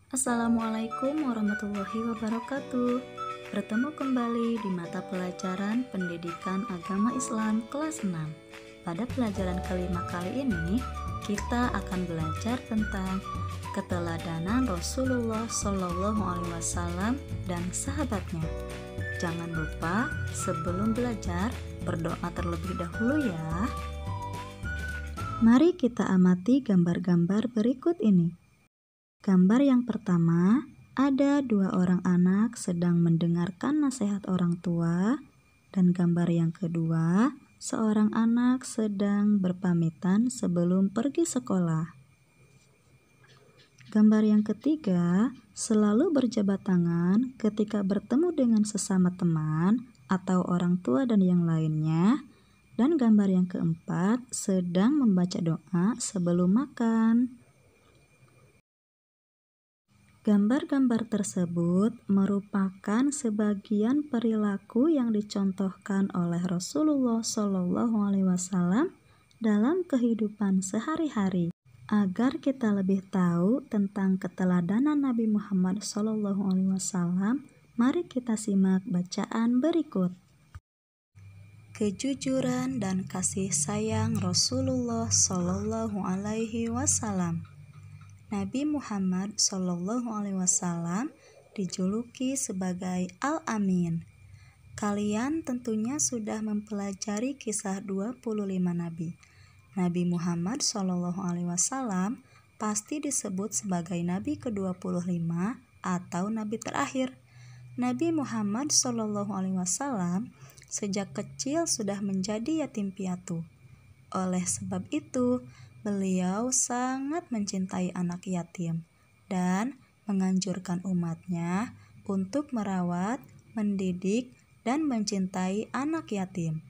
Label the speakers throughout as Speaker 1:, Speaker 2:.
Speaker 1: Assalamualaikum warahmatullahi wabarakatuh. Bertemu kembali di mata pelajaran Pendidikan Agama Islam kelas 6. Pada pelajaran kelima kali ini, kita akan belajar tentang keteladanan Rasulullah Shallallahu Alaihi Wasallam dan sahabatnya. Jangan lupa sebelum belajar berdoa terlebih dahulu ya. Mari kita amati gambar-gambar berikut ini. Gambar yang pertama, ada dua orang anak sedang mendengarkan nasihat orang tua, dan gambar yang kedua, seorang anak sedang berpamitan sebelum pergi sekolah. Gambar yang ketiga, selalu berjabat tangan ketika bertemu dengan sesama teman atau orang tua dan yang lainnya. Dan gambar yang keempat, sedang membaca doa sebelum makan. Gambar-gambar tersebut merupakan sebagian perilaku yang dicontohkan oleh Rasulullah Shallallahu Alaihi Wasallam dalam kehidupan sehari-hari. Agar kita lebih tahu tentang keteladanan Nabi Muhammad Shallallahu Alaihi Wasallam, mari kita simak bacaan berikut. Kejujuran dan kasih sayang Rasulullah Shallallahu Alaihi Wasallam. Nabi Muhammad Shallallahu Alaihi Wasallam dijuluki sebagai Al-Amin. Kalian tentunya sudah mempelajari kisah 25 nabi. Nabi Muhammad Shallallahu Alaihi Wasallam pasti disebut sebagai nabi ke-25 atau nabi terakhir. Nabi Muhammad Shallallahu Alaihi Wasallam sejak kecil sudah menjadi yatim piatu. Oleh sebab itu, beliau sangat mencintai anak yatim dan menganjurkan umatnya untuk merawat, mendidik, dan mencintai anak yatim.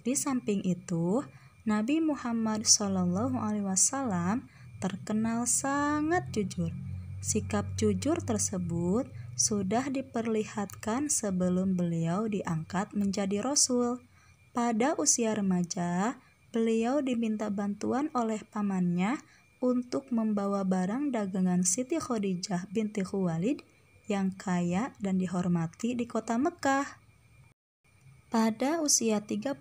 Speaker 1: Di samping itu, Nabi Muhammad Shallallahu Alaihi Wasallam terkenal sangat jujur. Sikap jujur tersebut sudah diperlihatkan sebelum beliau diangkat menjadi Rasul. Pada usia remaja, beliau diminta bantuan oleh pamannya untuk membawa barang dagangan Siti Khadijah binti Khuwailid yang kaya dan dihormati di kota Mekah. Pada usia 35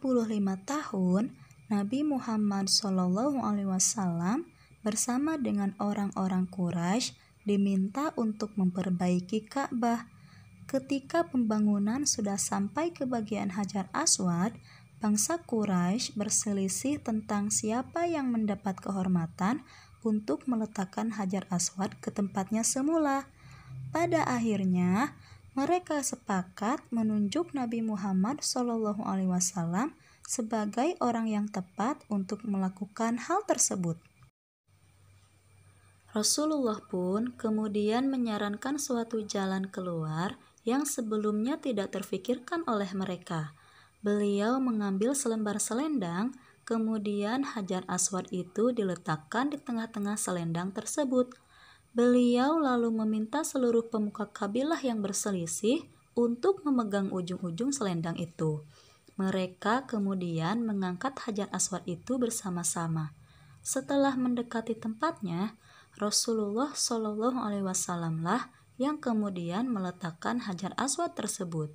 Speaker 1: tahun, Nabi Muhammad SAW bersama dengan orang-orang Quraisy diminta untuk memperbaiki Ka'bah. Ketika pembangunan sudah sampai ke bagian Hajar Aswad, bangsa Quraisy berselisih tentang siapa yang mendapat kehormatan untuk meletakkan Hajar Aswad ke tempatnya semula. Pada akhirnya, mereka sepakat menunjuk Nabi Muhammad SAW sebagai orang yang tepat untuk melakukan hal tersebut. Rasulullah pun kemudian menyarankan suatu jalan keluar yang sebelumnya tidak terfikirkan oleh mereka. Beliau mengambil selembar selendang, kemudian Hajar Aswad itu diletakkan di tengah-tengah selendang tersebut. Beliau lalu meminta seluruh pemuka kabilah yang berselisih untuk memegang ujung-ujung selendang itu. Mereka kemudian mengangkat Hajar Aswad itu bersama-sama. Setelah mendekati tempatnya, Rasulullah Shallallahu Alaihi Wasallam lah yang kemudian meletakkan Hajar Aswad tersebut.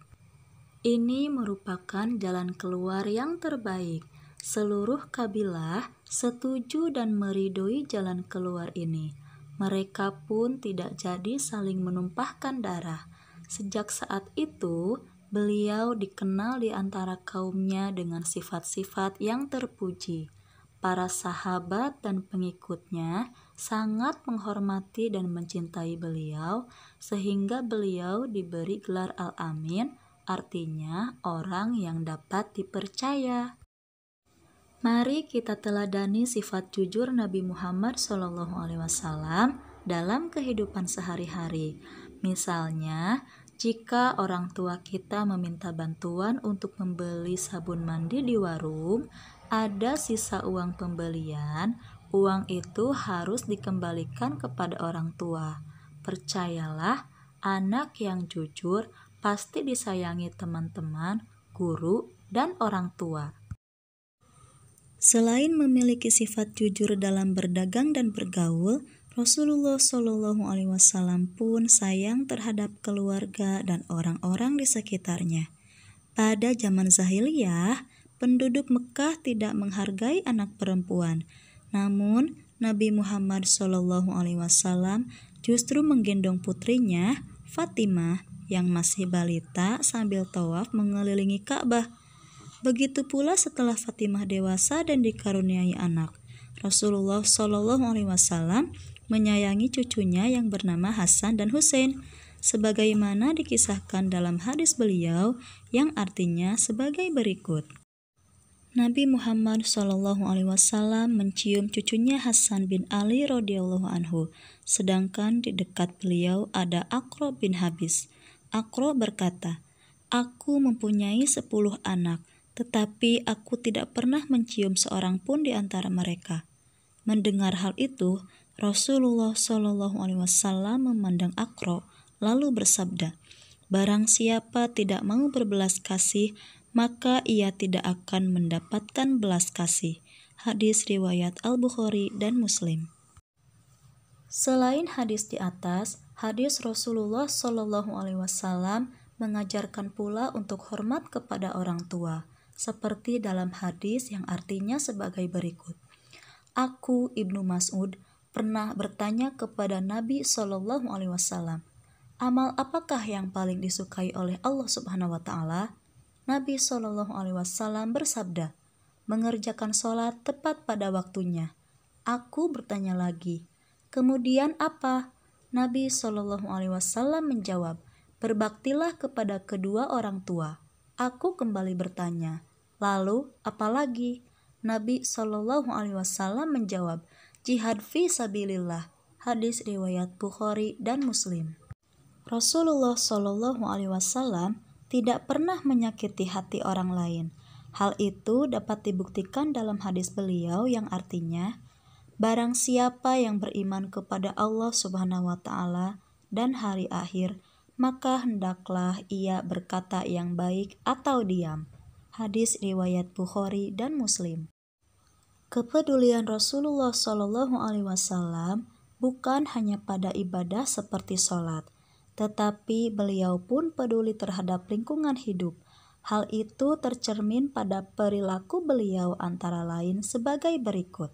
Speaker 1: Ini merupakan jalan keluar yang terbaik. Seluruh kabilah setuju dan meridhoi jalan keluar ini. Mereka pun tidak jadi saling menumpahkan darah. Sejak saat itu, beliau dikenal di antara kaumnya dengan sifat-sifat yang terpuji. Para sahabat dan pengikutnya sangat menghormati dan mencintai beliau, sehingga beliau diberi gelar Al-Amin, artinya orang yang dapat dipercaya. Mari kita teladani sifat jujur Nabi Muhammad SAW dalam kehidupan sehari-hari. Misalnya, jika orang tua kita meminta bantuan untuk membeli sabun mandi di warung, ada sisa uang pembelian, uang itu harus dikembalikan kepada orang tua. Percayalah, anak yang jujur pasti disayangi teman-teman, guru, dan orang tua. Selain memiliki sifat jujur dalam berdagang dan bergaul, Rasulullah Shallallahu Alaihi Wasallam pun sayang terhadap keluarga dan orang-orang di sekitarnya. Pada zaman Zahiliyah, penduduk Mekah tidak menghargai anak perempuan. Namun, Nabi Muhammad Shallallahu Alaihi Wasallam justru menggendong putrinya, Fatimah, yang masih balita sambil tawaf mengelilingi Ka'bah. Begitu pula setelah Fatimah dewasa dan dikaruniai anak, Rasulullah Shallallahu Alaihi Wasallam menyayangi cucunya yang bernama Hasan dan Husain, sebagaimana dikisahkan dalam hadis beliau yang artinya sebagai berikut. Nabi Muhammad SAW mencium cucunya Hasan bin Ali radhiyallahu anhu, sedangkan di dekat beliau ada Aqra bin Habis. Aqra berkata, "Aku mempunyai 10 anak, tetapi aku tidak pernah mencium seorang pun di antara mereka." Mendengar hal itu, Rasulullah SAW memandang Aqra lalu bersabda, "Barang siapa tidak mau berbelas kasih, maka ia tidak akan mendapatkan belas kasih." Hadis riwayat Al-Bukhari dan Muslim. Selain hadis di atas, hadis Rasulullah SAW mengajarkan pula untuk hormat kepada orang tua, seperti dalam hadis yang artinya sebagai berikut. Aku, Ibnu Mas'ud, pernah bertanya kepada Nabi SAW, amal apakah yang paling disukai oleh Allah Subhanahu wa Ta'ala? Nabi SAW bersabda, mengerjakan sholat tepat pada waktunya. Aku bertanya lagi, kemudian apa? Nabi SAW menjawab, berbaktilah kepada kedua orang tua. Aku kembali bertanya, lalu apa lagi? Nabi SAW menjawab, jihad fi sabilillah. Hadis riwayat Bukhari dan Muslim. Rasulullah SAW tidak pernah menyakiti hati orang lain. Hal itu dapat dibuktikan dalam hadis beliau yang artinya, barang siapa yang beriman kepada Allah Subhanahu wa Ta'ala dan hari akhir, maka hendaklah ia berkata yang baik atau diam. Hadis riwayat Bukhari dan Muslim. Kepedulian Rasulullah SAW bukan hanya pada ibadah seperti sholat, tetapi beliau pun peduli terhadap lingkungan hidup. Hal itu tercermin pada perilaku beliau antara lain sebagai berikut.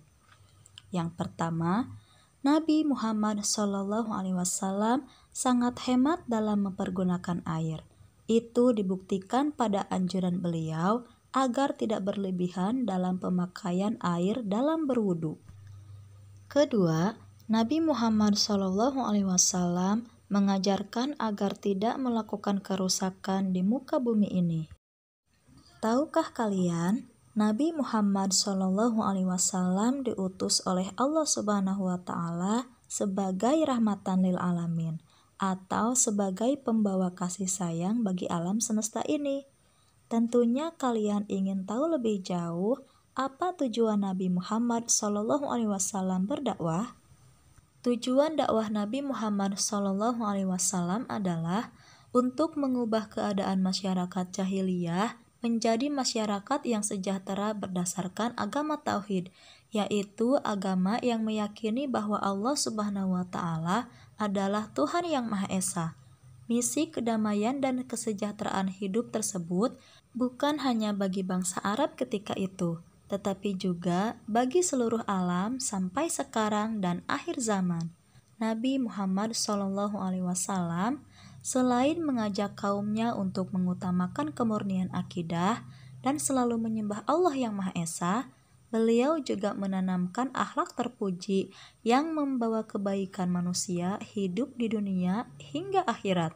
Speaker 1: Yang pertama, Nabi Muhammad SAW sangat hemat dalam mempergunakan air. Itu dibuktikan pada anjuran beliau agar tidak berlebihan dalam pemakaian air dalam berwudu. Kedua, Nabi Muhammad SAW mengajarkan agar tidak melakukan kerusakan di muka bumi ini. Tahukah kalian, Nabi Muhammad SAW diutus oleh Allah Subhanahu wa Ta'ala sebagai rahmatan lil alamin, atau sebagai pembawa kasih sayang bagi alam semesta ini. Tentunya kalian ingin tahu lebih jauh apa tujuan Nabi Muhammad SAW berdakwah? Tujuan dakwah Nabi Muhammad SAW adalah untuk mengubah keadaan masyarakat jahiliyah menjadi masyarakat yang sejahtera berdasarkan agama tauhid, yaitu agama yang meyakini bahwa Allah Subhanahu wa Ta'ala adalah Tuhan yang Maha Esa. Misi kedamaian dan kesejahteraan hidup tersebut bukan hanya bagi bangsa Arab ketika itu, tetapi juga bagi seluruh alam sampai sekarang dan akhir zaman. Nabi Muhammad SAW selain mengajak kaumnya untuk mengutamakan kemurnian akidah dan selalu menyembah Allah yang Maha Esa, beliau juga menanamkan akhlak terpuji yang membawa kebaikan manusia hidup di dunia hingga akhirat.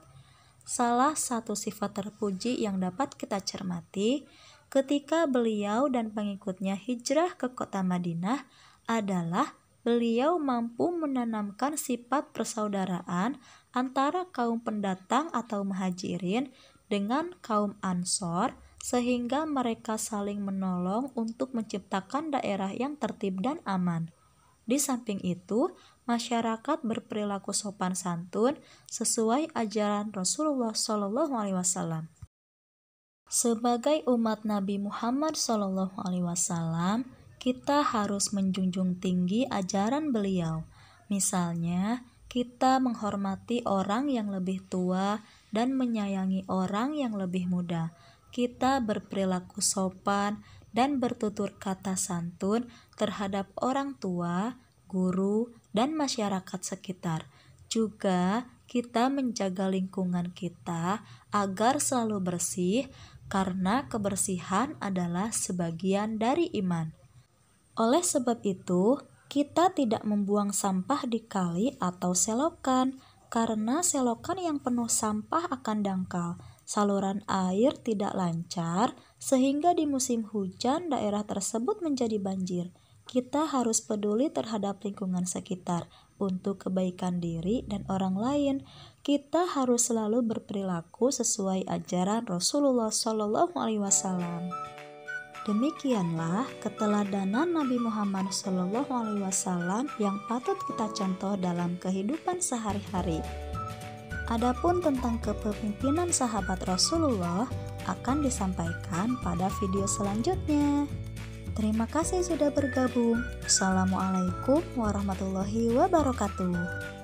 Speaker 1: Salah satu sifat terpuji yang dapat kita cermati ketika beliau dan pengikutnya hijrah ke kota Madinah adalah beliau mampu menanamkan sifat persaudaraan antara kaum pendatang atau muhajirin dengan kaum Ansor, sehingga mereka saling menolong untuk menciptakan daerah yang tertib dan aman. Di samping itu, masyarakat berperilaku sopan santun sesuai ajaran Rasulullah SAW. Sebagai umat Nabi Muhammad SAW, kita harus menjunjung tinggi ajaran beliau, Misalnya, kita menghormati orang yang lebih tua dan menyayangi orang yang lebih muda. Kita berperilaku sopan dan bertutur kata santun terhadap orang tua, guru, dan masyarakat sekitar. Juga, kita menjaga lingkungan kita agar selalu bersih, karena kebersihan adalah sebagian dari iman. Oleh sebab itu, kita tidak membuang sampah di kali atau selokan, karena selokan yang penuh sampah akan dangkal. Saluran air tidak lancar, sehingga di musim hujan daerah tersebut menjadi banjir. Kita harus peduli terhadap lingkungan sekitar untuk kebaikan diri dan orang lain. Kita harus selalu berperilaku sesuai ajaran Rasulullah SAW. Demikianlah keteladanan Nabi Muhammad SAW yang patut kita contoh dalam kehidupan sehari-hari. Adapun tentang kepemimpinan sahabat Rasulullah akan disampaikan pada video selanjutnya. Terima kasih sudah bergabung. Assalamualaikum warahmatullahi wabarakatuh.